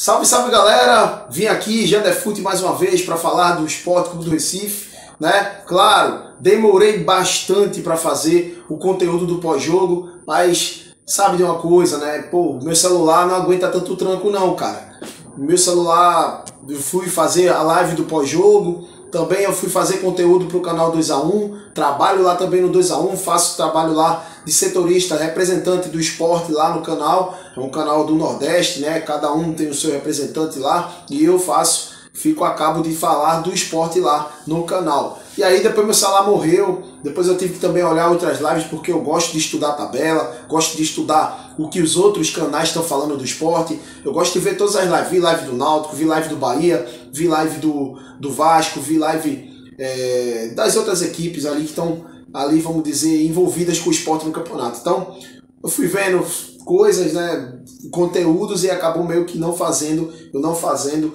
Salve, salve galera! Vim aqui, Jandefute, mais uma vez para falar do Sport Clube do Recife, né? Claro, demorei bastante para fazer o conteúdo do pós-jogo, mas sabe de uma coisa, né? Pô, meu celular não aguenta tanto tranco não, cara. Meu celular, eu fui fazer a live do pós-jogo, também eu fui fazer conteúdo para o canal 2x1, trabalho lá também no 2x1, faço trabalho lá de setorista, representante do esporte lá no canal, é um canal do Nordeste, né? Cada um tem o seu representante lá e eu fico a cabo de falar do esporte lá no canal. E aí depois meu celular morreu, depois eu tive que também olhar outras lives porque eu gosto de estudar a tabela, gosto de estudar o que os outros canais estão falando do esporte, eu gosto de ver todas as lives, vi live do Náutico, vi live do Bahia, vi live do Vasco, vi live das outras equipes ali que estão ali, vamos dizer, envolvidas com o esporte no campeonato. Então eu fui vendo coisas, né, conteúdos e acabou meio que eu não fazendo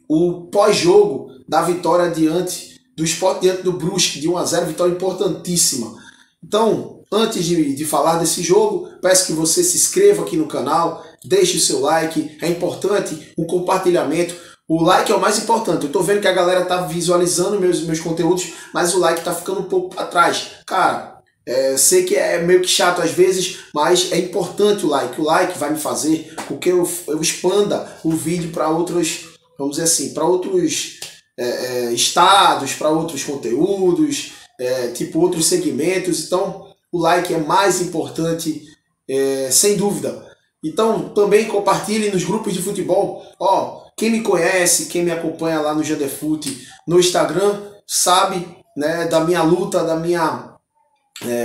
o pós-jogo da vitória diante do Sport, diante do Brusque, de 1-0, vitória importantíssima. Então, antes de falar desse jogo, peço que você se inscreva aqui no canal, deixe o seu like, é importante o compartilhamento. O like é o mais importante. Eu tô vendo que a galera tá visualizando meus conteúdos, mas o like tá ficando um pouco para trás. Cara, sei que é meio que chato às vezes, mas é importante o like. O like vai me fazer com que eu expanda o vídeo para outros, vamos dizer assim, para outros estados, para outros conteúdos, tipo outros segmentos. Então, o like é mais importante, sem dúvida. Então, também compartilhe nos grupos de futebol. Quem me conhece, quem me acompanha lá no Jandefute, no Instagram, sabe, né, da minha luta, da minha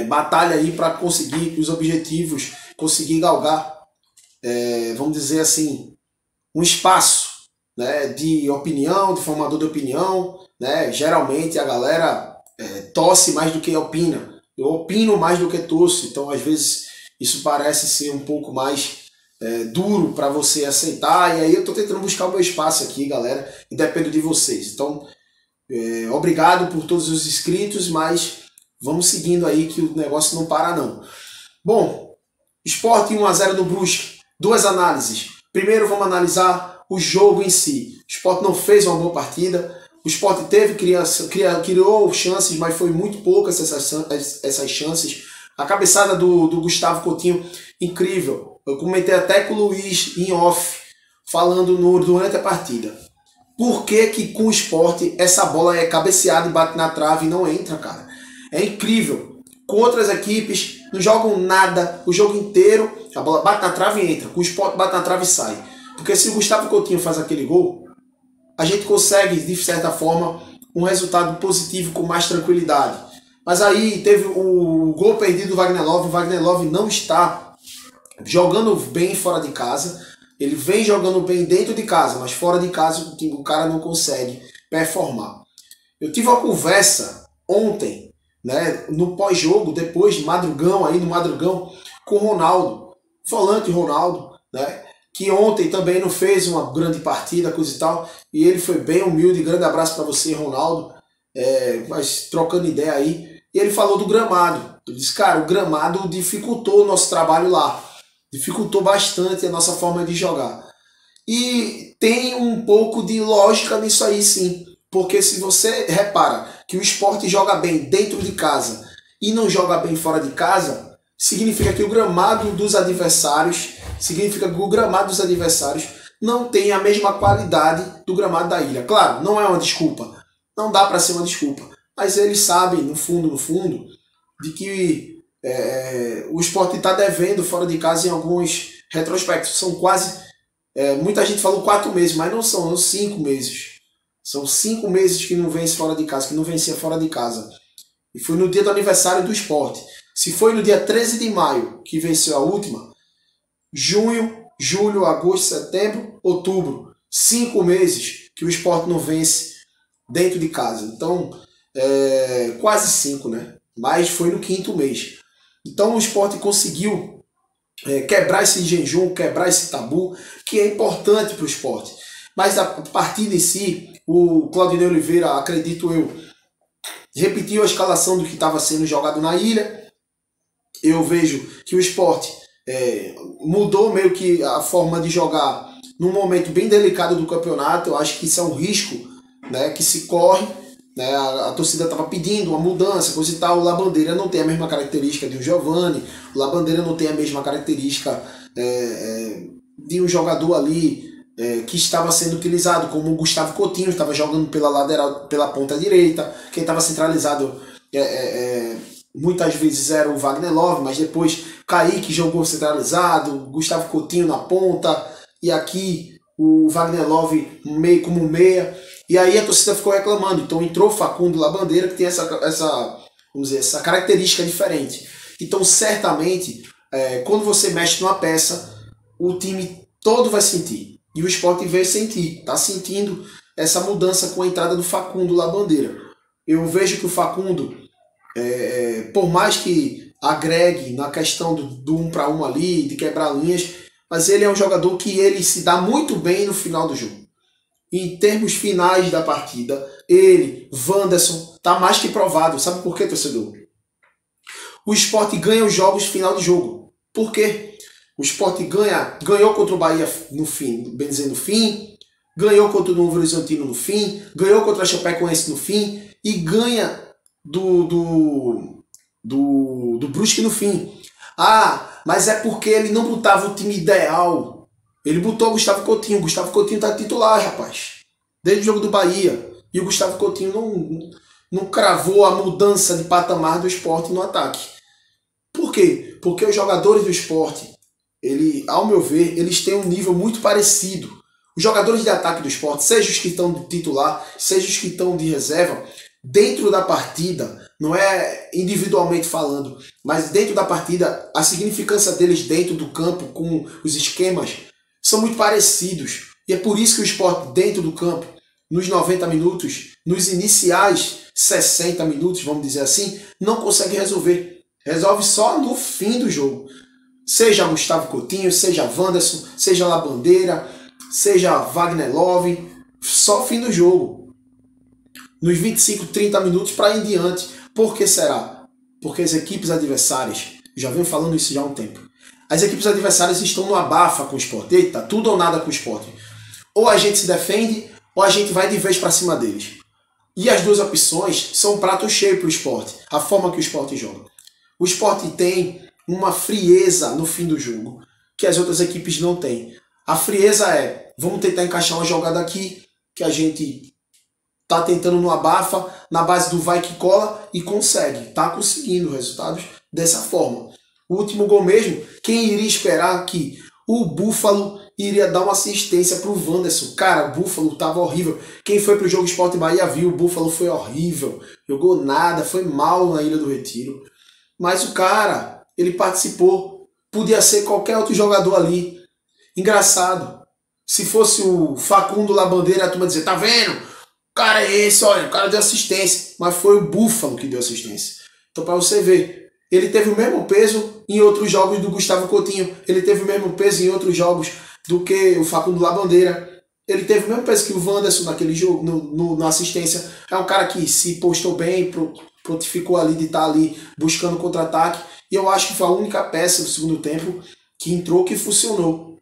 batalha aí para conseguir os objetivos, conseguir galgar, vamos dizer assim, um espaço, né, de opinião, de formador de opinião, né? Geralmente a galera torce mais do que opina. Eu opino mais do que torço, então às vezes isso parece ser um pouco mais duro para você aceitar, e aí eu estou tentando buscar o meu espaço aqui, galera, e dependo de vocês. Então, obrigado por todos os inscritos, mas vamos seguindo aí que o negócio não para não. Bom, Sport 1-0 no Brusque, duas análises. Primeiro vamos analisar o jogo em si. O Sport não fez uma boa partida, o Sport criou chances, mas foi muito poucas essas chances. A cabeçada do Gustavo Coutinho, incrível. Eu comentei até com o Luiz em off, falando durante a partida. Por que com o Sport essa bola é cabeceada e bate na trave e não entra, cara? É incrível. Com outras equipes, não jogam nada o jogo inteiro, a bola bate na trave e entra. Com o Sport bate na trave e sai. Porque se o Gustavo Coutinho faz aquele gol, a gente consegue, de certa forma, um resultado positivo com mais tranquilidade. Mas aí teve o gol perdido do Wagner Love. O Wagner Love não está jogando bem fora de casa. Ele vem jogando bem dentro de casa, mas fora de casa o cara não consegue performar. Eu tive uma conversa ontem, né, no pós-jogo, depois de madrugão, com o Ronaldo, volante Ronaldo, né, que ontem também não fez uma grande partida, coisa e tal, e ele foi bem humilde. Grande abraço para você, Ronaldo, mas trocando ideia aí. E ele falou do gramado. Ele disse, cara, o gramado dificultou o nosso trabalho lá. Dificultou bastante a nossa forma de jogar. E tem um pouco de lógica nisso aí, sim. Porque se você repara que o Sport joga bem dentro de casa e não joga bem fora de casa, significa que o gramado dos adversários, não tem a mesma qualidade do gramado da ilha. Claro, não é uma desculpa. Não dá para ser uma desculpa. Mas eles sabem, no fundo, de que o Sport está devendo fora de casa em alguns retrospectos. São quase, muita gente falou 4 meses, mas não são 5 meses. São 5 meses que não vence fora de casa, que não vencia fora de casa. E foi no dia do aniversário do Sport. Se foi no dia 13 de maio que venceu a última, junho, julho, agosto, setembro, outubro, 5 meses que o Sport não vence dentro de casa. Então, quase 5, né? Mas foi no 5º mês. Então o Sport conseguiu quebrar esse jejum, quebrar esse tabu, que é importante para o Sport. Mas a partida em si, o Claudinei Oliveira, acredito eu, repetiu a escalação do que estava sendo jogado na ilha. Eu vejo que o Sport mudou meio que a forma de jogar num momento bem delicado do campeonato. Eu acho que isso é um risco, né, que se corre, né, a torcida estava pedindo uma mudança, coisa e tal. O Labandeira não tem a mesma característica de um Giovani, o Labandeira não tem a mesma característica de um jogador ali que estava sendo utilizado, como o Gustavo Coutinho, estava jogando pela lateral, pela ponta direita. Quem estava centralizado muitas vezes era o Wagner Love, mas depois Kaique jogou centralizado, Gustavo Coutinho na ponta, e aqui o Wagner Love meio como meia. E aí a torcida ficou reclamando. Então entrou o Facundo Labandeira, que tem vamos dizer, essa característica diferente. Então certamente, quando você mexe numa peça, o time todo vai sentir. E o Sport veio sentir, está sentindo essa mudança com a entrada do Facundo Labandeira. Eu vejo que o Facundo, por mais que agregue na questão do 1 para 1 ali, de quebrar linhas, mas ele é um jogador que ele se dá muito bem no final do jogo. Em termos finais da partida, ele, Wanderson, tá mais que provado. Sabe por quê, torcedor? O Sport ganha os jogos final de jogo. Por quê? O Sport ganhou contra o Bahia no fim, bem dizendo, no fim, ganhou contra o Novo Horizontino no fim, ganhou contra a Chapecoense no fim e ganha do Brusque no fim. Ah, mas é porque ele não botava o time ideal. Ele botou o Gustavo Coutinho. O Gustavo Coutinho tá titular, rapaz, desde o jogo do Bahia. E o Gustavo Coutinho não cravou a mudança de patamar do Sport no ataque. Por quê? Porque os jogadores do Sport, ao meu ver, eles têm um nível muito parecido. Os jogadores de ataque do Sport, seja os que estão de titular, seja os que estão de reserva, dentro da partida, não é individualmente falando, mas dentro da partida, a significância deles dentro do campo, com os esquemas, são muito parecidos. E é por isso que o Sport dentro do campo, nos 90 minutos, nos iniciais 60 minutos, vamos dizer assim, não consegue resolver. Resolve só no fim do jogo. Seja Gustavo Coutinho, seja Wanderson, seja Labandeira, seja Wagner Love, só fim do jogo. Nos 25, 30 minutos para em diante. Por que será? Porque as equipes adversárias, já venho falando isso já há um tempo, as equipes adversárias estão no abafa com o Sport. Eita, tudo ou nada com o Sport. Ou a gente se defende, ou a gente vai de vez para cima deles. E as duas opções são um prato cheio para o Sport, a forma que o Sport joga. O Sport tem uma frieza no fim do jogo que as outras equipes não têm. A frieza vamos tentar encaixar uma jogada aqui que a gente tá tentando no abafa, na base do vai que cola, e consegue. Tá conseguindo resultados dessa forma. O último gol mesmo, quem iria esperar que o Búfalo iria dar uma assistência pro Wanderson? Cara, o Búfalo tava horrível. Quem foi pro jogo Sport Bahia viu, o Búfalo foi horrível. Jogou nada, foi mal na Ilha do Retiro. Mas o cara, ele participou. Podia ser qualquer outro jogador ali. Engraçado. Se fosse o Facundo Labandeira, a turma dizer, tá vendo? O cara é esse, olha, o cara deu assistência. Mas foi o Búfalo que deu assistência. Então, para você ver, ele teve o mesmo peso em outros jogos do Gustavo Coutinho. Ele teve o mesmo peso em outros jogos do que o Facundo Labandeira. Ele teve o mesmo peso que o Wanderson naquele jogo, na assistência. É um cara que se postou bem, prontificou ali de estar ali buscando contra-ataque. E eu acho que foi a única peça do segundo tempo que entrou que funcionou.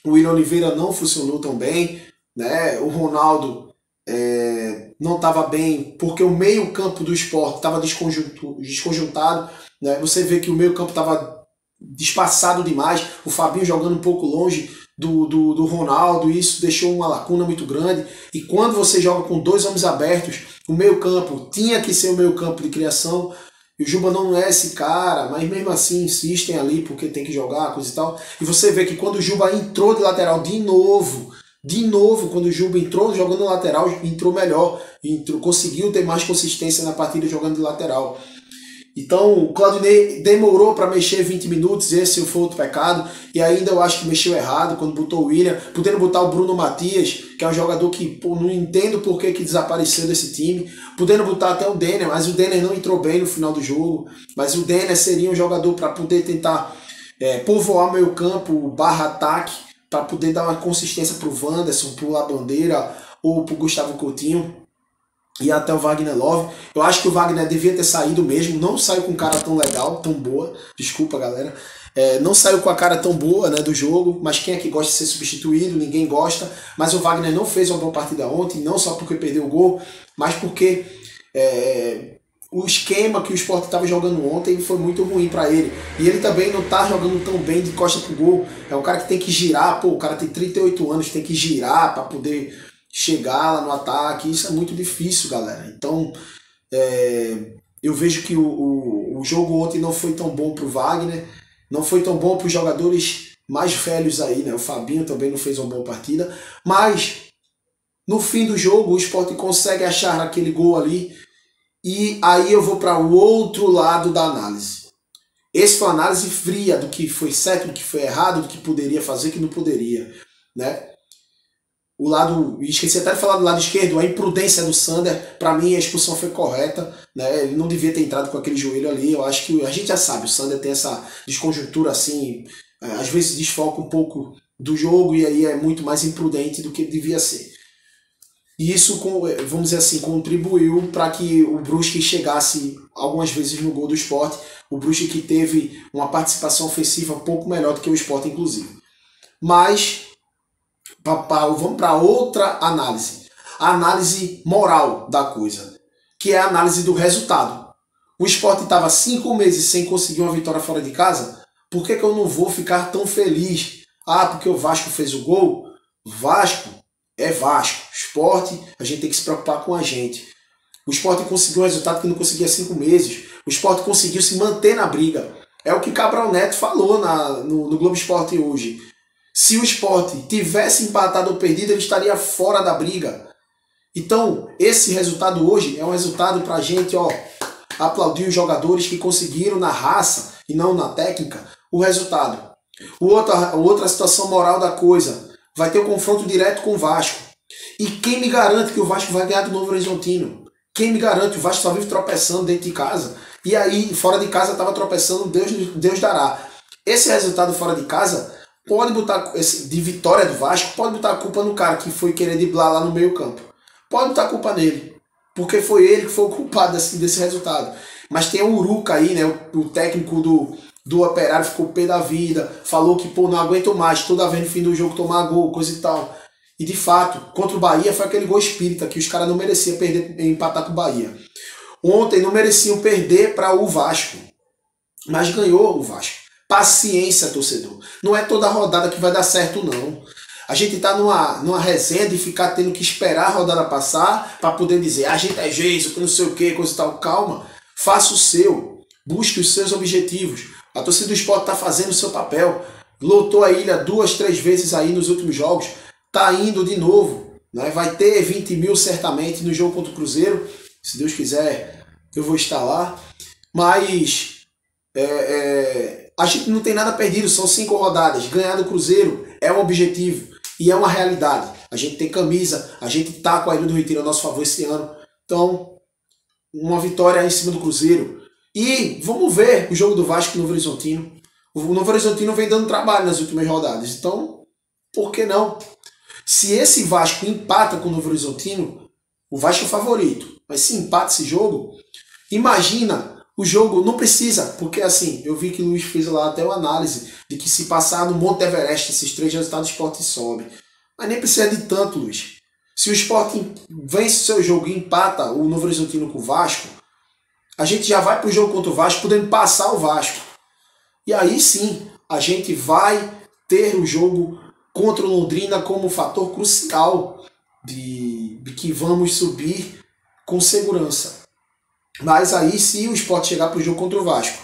O William Oliveira não funcionou tão bem, né? O Ronaldo não estava bem, porque o meio-campo do Sport estava desconjuntado, né? Você vê que o meio-campo estava despassado demais, o Fabinho jogando um pouco longe do Ronaldo, e isso deixou uma lacuna muito grande. E quando você joga com dois homens abertos, o meio-campo tinha que ser o meio-campo de criação. E o Juba não é esse cara, mas mesmo assim insistem ali porque tem que jogar, coisa e tal. E você vê que quando o Juba entrou de lateral de novo, quando o Juba entrou jogando de lateral, entrou melhor, conseguiu ter mais consistência na partida jogando de lateral. Então o Claudinei demorou para mexer 20 minutos, esse foi outro pecado, e ainda eu acho que mexeu errado quando botou o William, podendo botar o Bruno Matias, que é um jogador que não entendo por que desapareceu desse time, podendo botar até o Denner, mas o Denner não entrou bem no final do jogo, mas o Denner seria um jogador para poder tentar povoar meio campo, barra ataque, para poder dar uma consistência para o Wanderson, para o Labandeira ou para o Gustavo Coutinho. E até o Wagner Love. Eu acho que o Wagner devia ter saído mesmo. Não saiu com um cara tão legal, tão boa. Desculpa, galera. Não saiu com a cara tão boa, né, do jogo, mas quem é que gosta de ser substituído? Ninguém gosta. Mas o Wagner não fez uma boa partida ontem, não só porque perdeu o gol, mas porque o esquema que o Sport estava jogando ontem foi muito ruim para ele. E ele também não está jogando tão bem de costa pro gol. É um cara que tem que girar, pô, o cara tem 38 anos, tem que girar para poder chegar lá no ataque. Isso é muito difícil, galera. Então, eu vejo que o jogo ontem não foi tão bom pro Wagner, não foi tão bom para os jogadores mais velhos aí, né? O Fabinho também não fez uma boa partida, mas no fim do jogo o Sport consegue achar aquele gol ali. E aí eu vou para o outro lado da análise. Esse foi uma análise fria do que foi certo, do que foi errado, do que poderia fazer, que não poderia, né? O lado, esqueci até de falar do lado esquerdo, a imprudência do Sander, para mim a expulsão foi correta, né? Ele não devia ter entrado com aquele joelho ali. Eu acho que a gente já sabe, o Sander tem essa desconjuntura assim, às vezes desfoca um pouco do jogo e aí é muito mais imprudente do que devia ser. E isso, vamos dizer assim, contribuiu para que o Brusque chegasse algumas vezes no gol do Sport. O Brusque que teve uma participação ofensiva um pouco melhor do que o Sport, inclusive. Mas, vamos para outra análise. A análise moral da coisa, que é a análise do resultado. O Sport estava 5 meses sem conseguir uma vitória fora de casa. Por que eu não vou ficar tão feliz? Ah, porque o Vasco fez o gol? Vasco é Vasco. Sport, a gente tem que se preocupar com a gente. O Sport conseguiu um resultado que não conseguia há 5 meses. O Sport conseguiu se manter na briga. É o que Cabral Neto falou no Globo Esporte hoje. Se o Sport tivesse empatado ou perdido, ele estaria fora da briga. Então, esse resultado hoje é um resultado pra gente, aplaudir os jogadores que conseguiram na raça e não na técnica o resultado. Outra situação moral da coisa, vai ter um confronto direto com o Vasco. E quem me garante que o Vasco vai ganhar do Novo Horizontino? Quem me garante? O Vasco só vive tropeçando dentro de casa. E aí, fora de casa, estava tropeçando, Deus dará. Esse resultado fora de casa, pode botar, de vitória do Vasco, pode botar a culpa no cara que foi querer driblar lá no meio campo. Pode botar a culpa nele. Porque foi ele que foi o culpado desse resultado. Mas tem o Uruca aí, né? O técnico do Operário ficou pé da vida, falou que, não aguento mais, toda vez no fim do jogo tomar gol, coisa e tal. E de fato, contra o Bahia foi aquele gol espírita que os caras não mereciam perder, empatar com o Bahia. Ontem não mereciam perder para o Vasco, mas ganhou o Vasco. Paciência, torcedor. Não é toda rodada que vai dar certo, não. A gente tá numa resenha de ficar tendo que esperar a rodada passar para poder dizer, a gente é jeito, não sei o que, coisa e tal. Calma, faça o seu, busque os seus objetivos. A torcida do Sport está fazendo o seu papel. Lotou a ilha 2, 3 vezes aí nos últimos jogos. Tá indo de novo. Né? Vai ter 20 mil certamente no jogo contra o Cruzeiro. Se Deus quiser, eu vou estar lá. Mas a gente não tem nada perdido. São 5 rodadas. Ganhar do Cruzeiro é um objetivo. E é uma realidade. A gente tem camisa. A gente tá com a Ilha do Retiro a nosso favor esse ano. Então, uma vitória em cima do Cruzeiro. E vamos ver o jogo do Vasco e Novo Horizontino. O Novo Horizontino vem dando trabalho nas últimas rodadas. Então, por que não? Se esse Vasco empata com o Novo Horizontino, o Vasco é o favorito. Mas se empata esse jogo, imagina o jogo, não precisa, porque assim, eu vi que o Luiz fez lá até uma análise de que se passar no Monte Everest, esses 3 resultados, o Sport sobe. Mas nem precisa de tanto, Luiz. Se o Sport vence o seu jogo e empata o Novo Horizontino com o Vasco, a gente já vai para o jogo contra o Vasco, podendo passar o Vasco. E aí sim, a gente vai ter o jogo contra o Londrina como fator crucial de que vamos subir com segurança. Mas aí, se o Sport chegar para o jogo contra o Vasco,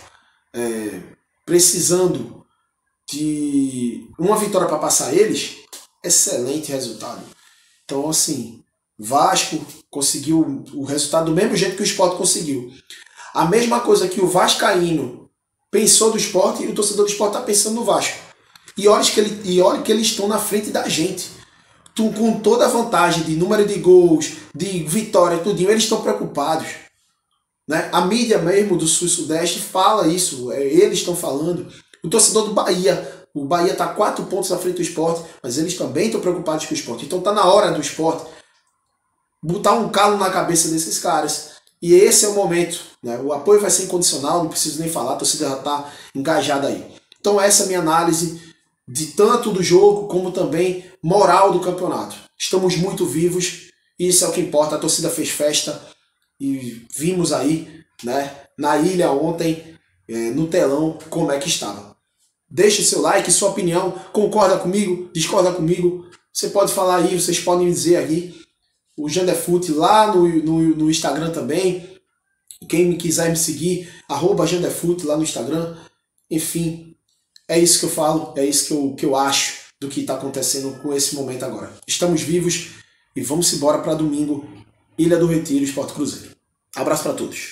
precisando de uma vitória para passar eles, excelente resultado. Então, assim, Vasco conseguiu o resultado do mesmo jeito que o Sport conseguiu. A mesma coisa que o vascaíno pensou do Sport e o torcedor do Sport está pensando no Vasco. E olha que eles estão na frente da gente. Com toda a vantagem de número de gols, de vitória, tudinho, eles estão preocupados. Né? A mídia mesmo do Sul e Sudeste fala isso, eles estão falando. O torcedor do Bahia, o Bahia está 4 pontos à frente do Sport, mas eles também estão preocupados com o Sport. Então está na hora do Sport botar um calo na cabeça desses caras. E esse é o momento. Né? O apoio vai ser incondicional, não preciso nem falar, a torcida já está engajada aí. Então essa é a minha análise de tanto do jogo como também moral do campeonato. Estamos muito vivos, isso é o que importa. A torcida fez festa e vimos aí, né, na ilha ontem, no telão, como é que estava. Deixe seu like, sua opinião, concorda comigo, discorda comigo, você pode falar aí, vocês podem me dizer aqui. O Janderfoot lá no Instagram também. Quem quiser me seguir, @Janderfoot lá no Instagram. Enfim, é isso que eu falo, é isso que eu acho do que está acontecendo com esse momento agora. Estamos vivos e vamos embora para domingo, Ilha do Retiro, Sport Cruzeiro. Abraço para todos.